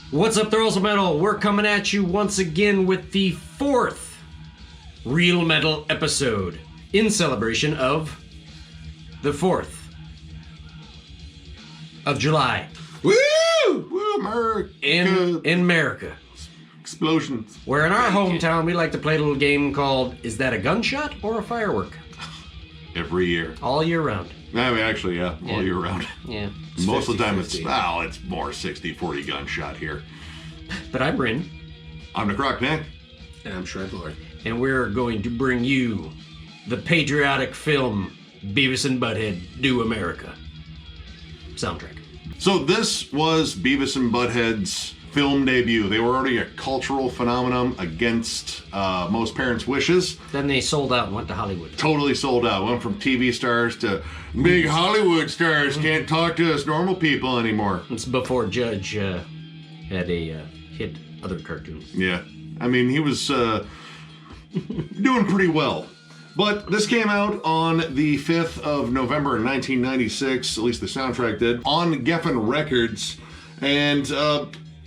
What's up, Thralls of Metal? We're coming at you once again with the 4th Real Metal episode in celebration of the 4th of July. Woo! Woo, America! In America. Explosions. Where in our hometown we like to play a little game called Is That a Gunshot or a Firework? Every year. All year round. I mean, actually, yeah, all year round. Yeah. Most of the time 50-50. it's more 60-40 gunshot here. But I'm Bryn, I'm Necrotic Nick. And I'm Shredlord. and we're going to bring you the patriotic film Beavis and Butthead Do America soundtrack. So this was Beavis and Butthead's film debut. They were already a cultural phenomenon against most parents' wishes. Then they sold out and went to Hollywood. Totally sold out. Went from TV stars to big Hollywood stars. Can't talk to us normal people anymore. It's before Judge had a hit other cartoons. Yeah. I mean, he was doing pretty well. But this came out on the 5th of November in 1996, at least the soundtrack did, on Geffen Records. And,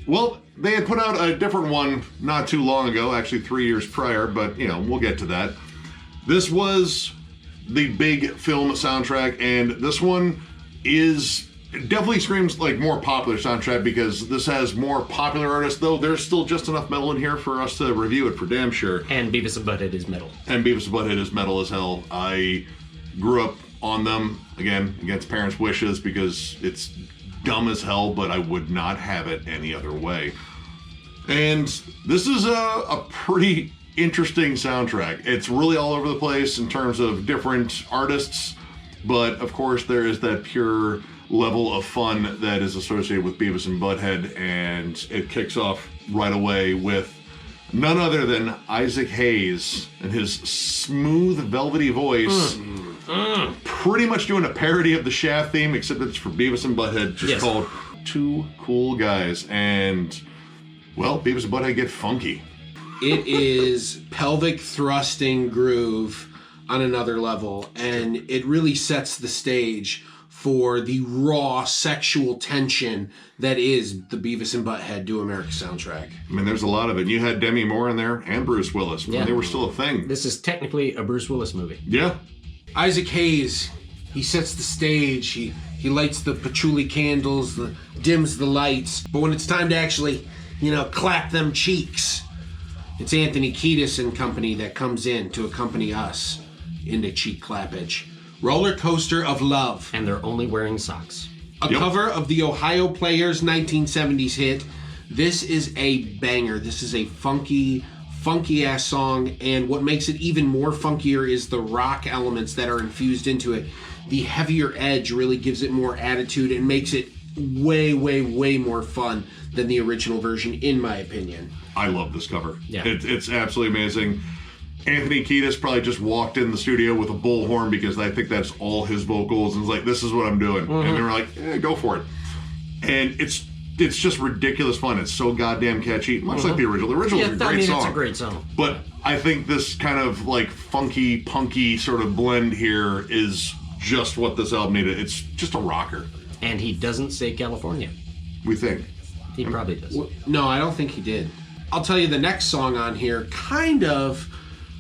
well, they had put out a different one not too long ago, actually 3 years prior, but, you know, we'll get to that. This was the big film soundtrack, and this one is... It definitely screams like more popular soundtrack because this has more popular artists, though there's still just enough metal in here for us to review it for damn sure. And Beavis and Butthead is metal. And Beavis and Butthead is metal as hell. I grew up on them, again, against parents' wishes because it's dumb as hell, but I would not have it any other way. And this is a pretty interesting soundtrack. It's really all over the place in terms of different artists, but of course there is that pure level of fun that is associated with Beavis and Butthead, and it kicks off right away with none other than Isaac Hayes and his smooth, velvety voice, pretty much doing a parody of the Shaft theme, except it's for Beavis and Butthead, just called Two Cool Guys. And, well, Beavis and Butthead get funky. It is pelvic thrusting groove on another level, and it really sets the stage for the raw sexual tension that is the Beavis and Butthead Do America soundtrack. I mean, there's a lot of it. You had Demi Moore in there and Bruce Willis when they were still a thing. This is technically a Bruce Willis movie. Yeah. Isaac Hayes, he sets the stage, he lights the patchouli candles, dims the lights, but when it's time to actually, clap them cheeks, it's Anthony Kiedis and company that comes in to accompany us into cheek clappage. Roller Coaster of Love. And they're only wearing socks. A cover of the Ohio Players 1970s hit. This is a banger. This is a funky ass song, and what makes it even more funkier is the rock elements that are infused into it. The heavier edge really gives it more attitude and makes it way, way, way more fun than the original version, in my opinion. I love this cover. Yeah. It's absolutely amazing. Anthony Kiedis probably just walked in the studio with a bullhorn because I think that's all his vocals, and was like, this is what I'm doing. And they were like, go for it. And it's just ridiculous fun. It's so goddamn catchy, much like the original. The original is a great song. It's a great song. But I think this kind of like funky, punky sort of blend here is just what this album needed. It's just a rocker. And he doesn't say California. We think. He probably does. No, I don't think he did. I'll tell you the next song on here, kind of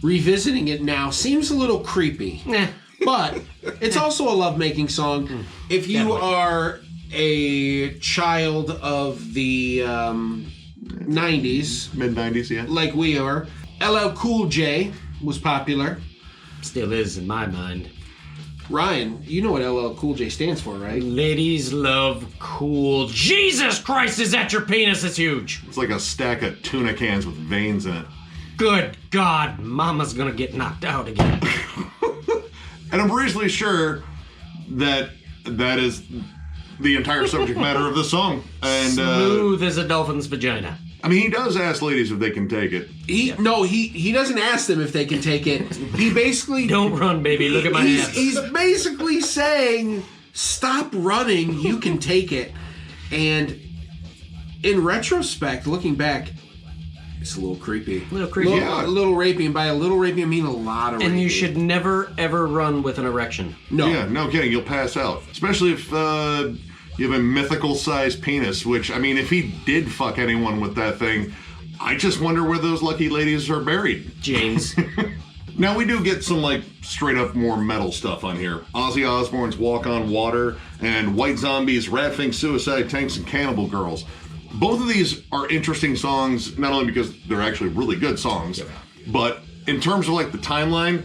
revisiting it now, seems a little creepy. But it's also a lovemaking song. If you are a child of the 90s, Mid-90s, yeah. like we are, LL Cool J was popular. Still is in my mind. Ryan, you know what LL Cool J stands for, right? Ladies love cool. Jesus Christ, is that your penis? It's huge. It's like a stack of tuna cans with veins in it. Good God, Mama's gonna get knocked out again. And I'm reasonably sure that is the entire subject matter of the song. And Smooth as a dolphin's vagina. I mean, he does ask ladies if they can take it. No, he doesn't ask them if they can take it. He basically... Don't run, baby. Look at my hands. He's basically saying, stop running, you can take it. And in retrospect, looking back, it's a little creepy. A little creepy. A little rapey, and by a little rapey, I mean a lot of rapey. And you should never, ever run with an erection. No. Yeah, no kidding. You'll pass out. Especially if You have a mythical-sized penis, which, I mean, if he did fuck anyone with that thing, I just wonder where those lucky ladies are buried. James. Now, we do get some, like, straight-up more metal stuff on here. Ozzy Osbourne's Walk on Water and White Zombie's Rat-Fink Suicide Tanks and Cannibal Girls. Both of these are interesting songs, not only because they're actually really good songs, but in terms of, like, the timeline,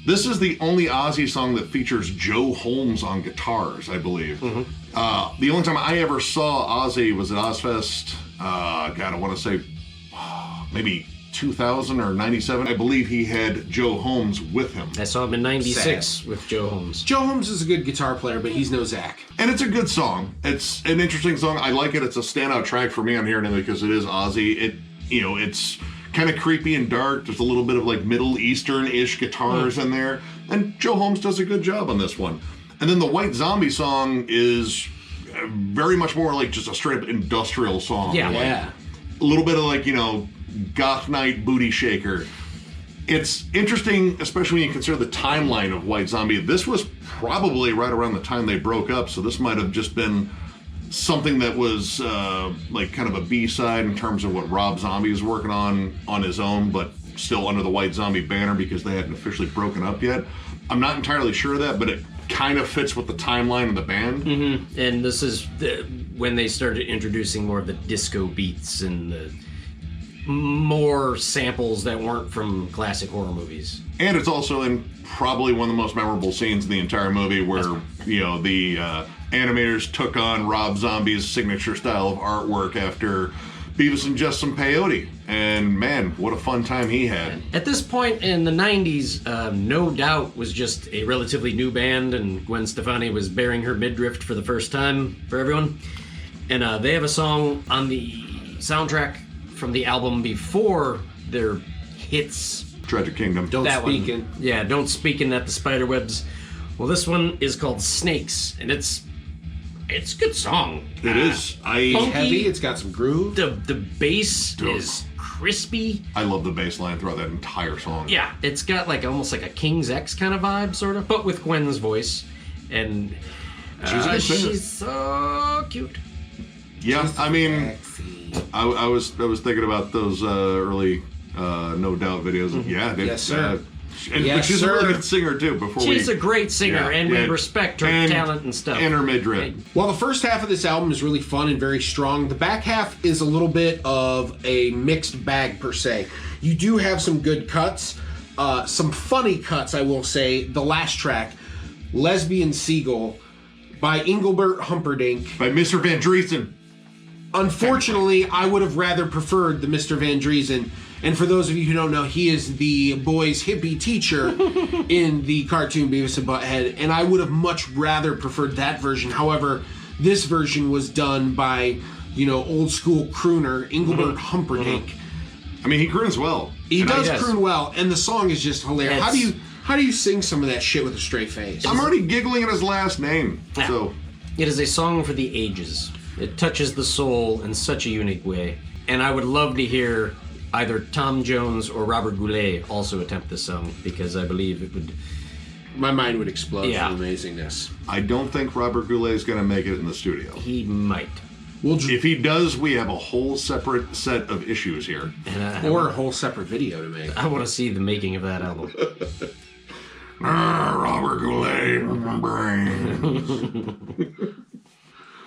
this is the only Ozzy song that features Joe Holmes on guitars, I believe. The only time I ever saw Ozzy was at Ozfest, God, I want to say maybe 2000 or 97. I believe he had Joe Holmes with him. I saw him in 96 with Joe Holmes. Joe Holmes is a good guitar player, but he's no Zach. And it's a good song. It's an interesting song. I like it. It's a standout track for me on here because it is Ozzy. It's kind of creepy and dark. There's a little bit of like Middle Eastern-ish guitars in there. And Joe Holmes does a good job on this one. And then the White Zombie song is very much more like just a straight up industrial song. Yeah. A little bit of like, goth night booty shaker. It's interesting, especially when you consider the timeline of White Zombie. This was probably right around the time they broke up, so this might have just been something that was like kind of a B-side in terms of what Rob Zombie is working on his own, but still under the White Zombie banner because they hadn't officially broken up yet. I'm not entirely sure of that, but it kind of fits with the timeline of the band. And this is when they started introducing more of the disco beats and the more samples that weren't from classic horror movies. And it's also in probably one of the most memorable scenes in the entire movie where, the animators took on Rob Zombie's signature style of artwork after Beavis and Just Some Peyote. And man, what a fun time he had. At this point in the 90s, No Doubt was just a relatively new band, and Gwen Stefani was bearing her midriff for the first time for everyone. And they have a song on the soundtrack from the album before their hits. Tragic Kingdom. Don't Speakin'. Yeah, Don't Speakin' at the Spiderwebs. Well, this one is called Snakes, and it's a good song. It is. It's heavy, it's got some groove. The bass is crispy. I love the bass line throughout that entire song. Yeah, it's got like almost like a King's X kind of vibe, sort of, but with Gwen's voice. And she's a good singer. She's so cute. Yeah, I mean, I was thinking about those early No Doubt videos. Yeah, yes, sir. But she's a really good singer too. She's a great singer, and we respect her talent and stuff. And her midriff. While the first half of this album is really fun and very strong, the back half is a little bit of a mixed bag per se. You do have some good cuts, some funny cuts, I will say. The last track, Lesbian Seagull, by Engelbert Humperdinck. By Mr. Van Driesen. Unfortunately, I would have rather preferred the Mr. Van Driesen. And for those of you who don't know, he is the boys' hippie teacher in the cartoon Beavis and Butthead, and I would have much rather preferred that version. However, this version was done by, old school crooner Engelbert Humperdinck. I mean, he croons well. He does croon well, and the song is just hilarious. How do you sing some of that shit with a straight face? I'm already giggling at his last name. Yeah. So it is a song for the ages. It touches the soul in such a unique way, and I would love to hear either Tom Jones or Robert Goulet also attempt this song, because I believe it would... My mind would explode from amazingness. I don't think Robert Goulet is going to make it in the studio. He might. If he does, we have a whole separate set of issues here. Or a whole separate video to make. I want to see the making of that album. Robert Goulet.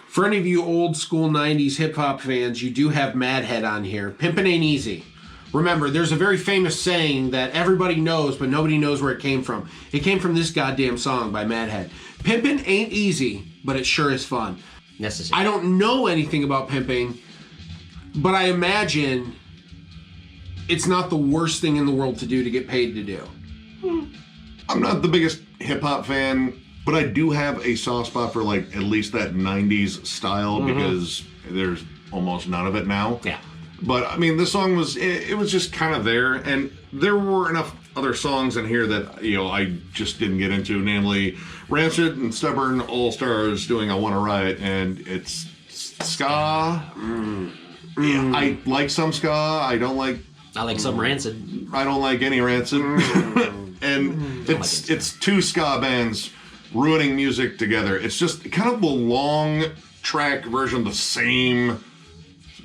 For any of you old school 90s hip-hop fans, you do have Madhead on here. Pimpin' ain't easy. Remember, there's a very famous saying that everybody knows, but nobody knows where it came from. It came from this goddamn song by Madhead. Pimpin' ain't easy, but it sure is fun. Necessary. I don't know anything about pimping, but I imagine it's not the worst thing in the world to do to get paid to do. I'm not the biggest hip-hop fan, but I do have a soft spot for, like, at least that 90s style, because there's almost none of it now. Yeah. But, I mean, this song was, it was just kind of there, and there were enough other songs in here that, I just didn't get into, namely Rancid and Stubborn All-Stars doing I Wanna Riot, and it's ska. Yeah, I like some ska, I like some Rancid. I don't like any Rancid. And it's two ska bands ruining music together. It's just kind of a long track version, the same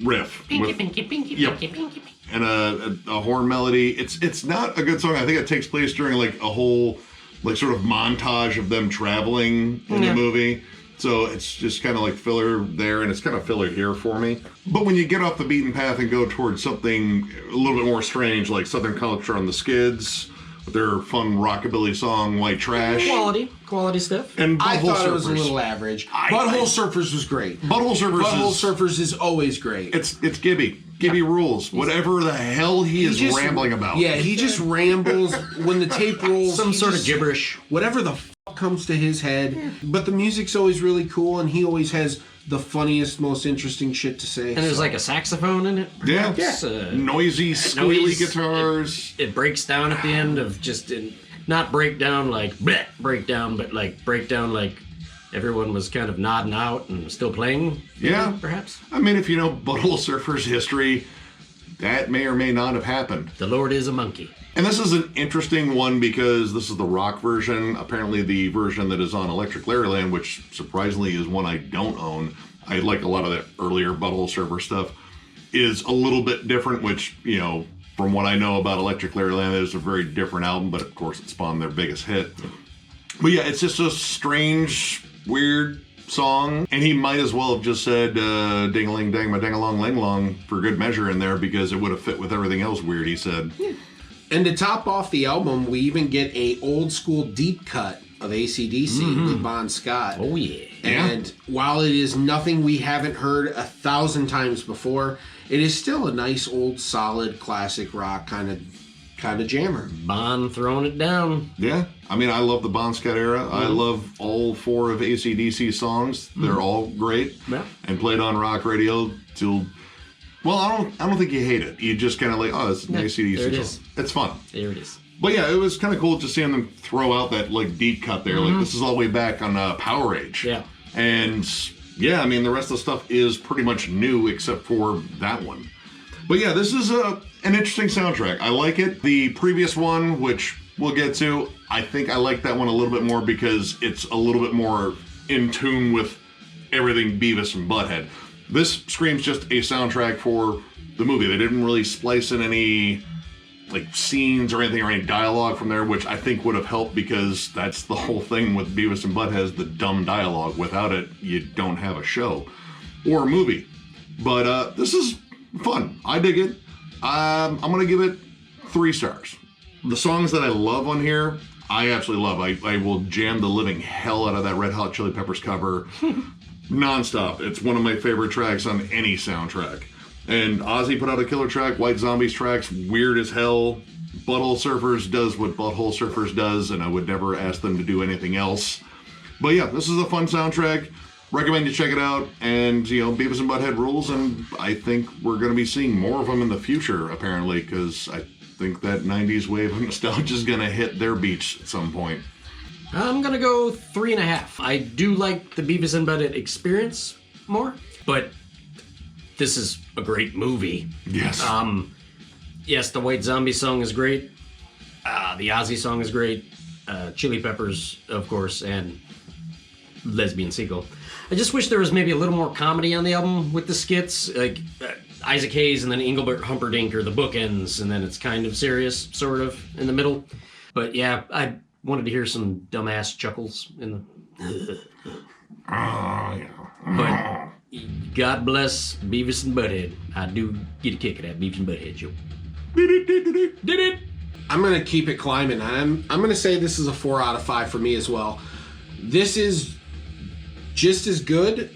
riff. Yep. And a horn melody. It's not a good song. I think it takes place during like a whole like sort of montage of them traveling in the movie. So it's just kind of like filler there, and it's kind of filler here for me. But when you get off the beaten path and go towards something a little bit more strange, like Southern Culture on the Skids, with their fun rockabilly song "White Trash," quality stuff. And I thought Surfers. it was a little average. Butthole Surfers was great. Butthole Surfers is always great. It's Gibby. Gibby rules. Whatever the hell he is rambling about. Yeah, he just rambles when the tape rolls. Some sort of gibberish. Whatever the comes to his head. Yeah. But the music's always really cool, and he always has the funniest, most interesting shit to say. And there's like a saxophone in it. Yeah. Noisy, squealy guitars. It breaks down at the end of just... not breakdown like bleh, breakdown, but like breakdown like everyone was kind of nodding out and still playing. Yeah. Perhaps. I mean, if you know Butthole Surfers history, that may or may not have happened. The Lord is a monkey. And this is an interesting one because this is the rock version. Apparently the version that is on Electric Ladyland, which surprisingly is one I don't own. I like a lot of the earlier Butthole Surfer stuff, is a little bit different, which, you know, from what I know about Electric Ladyland, it is a very different album, but of course it spawned their biggest hit. But yeah, it's just a strange, weird song, and he might as well have just said ding-a-ling, dang-ma-dang-a-long, ling-long for good measure in there because it would have fit with everything else weird he said. Yeah. And to top off the album, we even get a old school deep cut of AC/DC with Bon Scott. Oh yeah. And while it is nothing we haven't heard 1,000 times before, it is still a nice old solid classic rock kind of jammer. Bon throwing it down. Yeah. I mean, I love the Bon Scott era. I love all 4 of AC/DC songs. They're all great. Yeah. And played on rock radio till... Well, I don't think you hate it. You just kind of like, oh, it's an AC/DC song. It's fun. There it is. But yeah, it was kind of cool just seeing them throw out that like deep cut there. Like this is all the way back on Power Age. Yeah. And yeah, I mean the rest of the stuff is pretty much new except for that one. But yeah, this is an interesting soundtrack. I like it. The previous one, which we'll get to, I think I like that one a little bit more because it's a little bit more in tune with everything Beavis and Butthead. This screams just a soundtrack for the movie. They didn't really splice in any like scenes or anything or any dialogue from there, which I think would have helped because that's the whole thing with Beavis and Butthead, the dumb dialogue. Without it, you don't have a show or a movie. But this is fun. I dig it. I'm going to give it 3 stars. The songs that I love on here, I absolutely love. I will jam the living hell out of that Red Hot Chili Peppers cover nonstop. It's one of my favorite tracks on any soundtrack. And Ozzy put out a killer track. White Zombies track's weird as hell. Butthole Surfers does what Butthole Surfers does, and I would never ask them to do anything else. But yeah, this is a fun soundtrack. Recommend you check it out. And, you know, Beavis and Butthead rules, and I think we're going to be seeing more of them in the future, apparently, because I think that 90s wave of nostalgia is going to hit their beach at some point. I'm going to go 3.5. I do like the Beavis and Butthead experience more, but this is a great movie. Yes. Yes, the White Zombie song is great. The Ozzy song is great. Chili Peppers, of course, and Lesbian Seagull. I just wish there was maybe a little more comedy on the album with the skits. Like Isaac Hayes and then Engelbert Humperdinck are the bookends, and then it's kind of serious, sort of, in the middle. But yeah, I wanted to hear some dumbass chuckles in the... But God bless Beavis and Butthead. I do get a kick of that Beavis and Butthead joke. Did it? I'm going to keep it climbing. I'm going to say this is a 4 out of 5 for me as well. This is just as good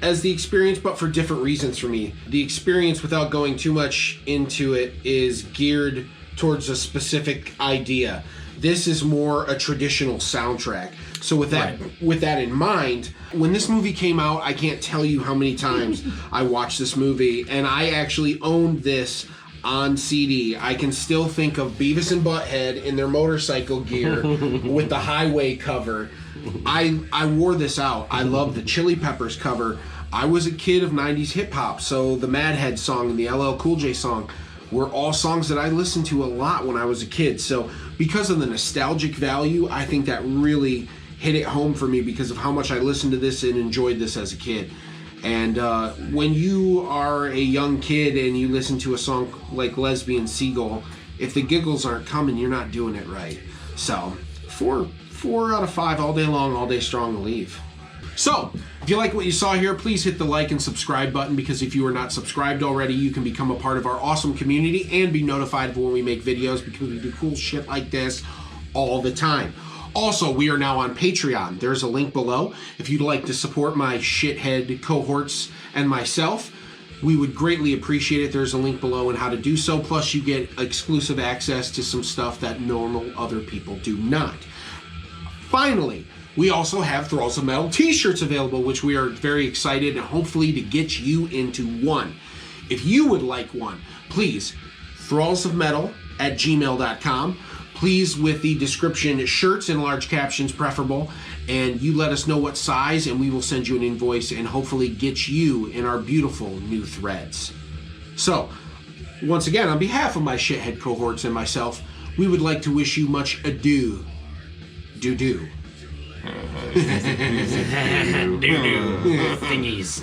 as the experience, but for different reasons for me. The experience, without going too much into it, is geared towards a specific idea. This is more a traditional soundtrack. So with that in mind, when this movie came out, I can't tell you how many times I watched this movie, and I actually owned this on CD. I can still think of Beavis and Butthead in their motorcycle gear with the highway cover. I wore this out. I love the Chili Peppers cover. I was a kid of 90s hip-hop, so the Mad Head song and the LL Cool J song were all songs that I listened to a lot when I was a kid. So because of the nostalgic value, I think that really hit it home for me because of how much I listened to this and enjoyed this as a kid. And when you are a young kid and you listen to a song like Lesbian Seagull, if the giggles aren't coming, you're not doing it right. So, 4 out of 5 all day long, all day strong to leave. So, if you like what you saw here, please hit the like and subscribe button, because if you are not subscribed already, you can become a part of our awesome community and be notified of when we make videos, because we do cool shit like this all the time. Also, we are now on Patreon. There's a link below. If you'd like to support my shithead cohorts and myself, we would greatly appreciate it. There's a link below on how to do so. Plus, you get exclusive access to some stuff that normal other people do not. Finally, we also have Thralls of Metal t-shirts available, which we are very excited and hopefully to get you into one. If you would like one, please, thrallsofmetal@gmail.com. Please, with the description, shirts and large captions preferable, and you let us know what size and we will send you an invoice and hopefully get you in our beautiful new threads. So, once again, on behalf of my shithead cohorts and myself, we would like to wish you much adieu. Do-do. Doo-doo. Thingies.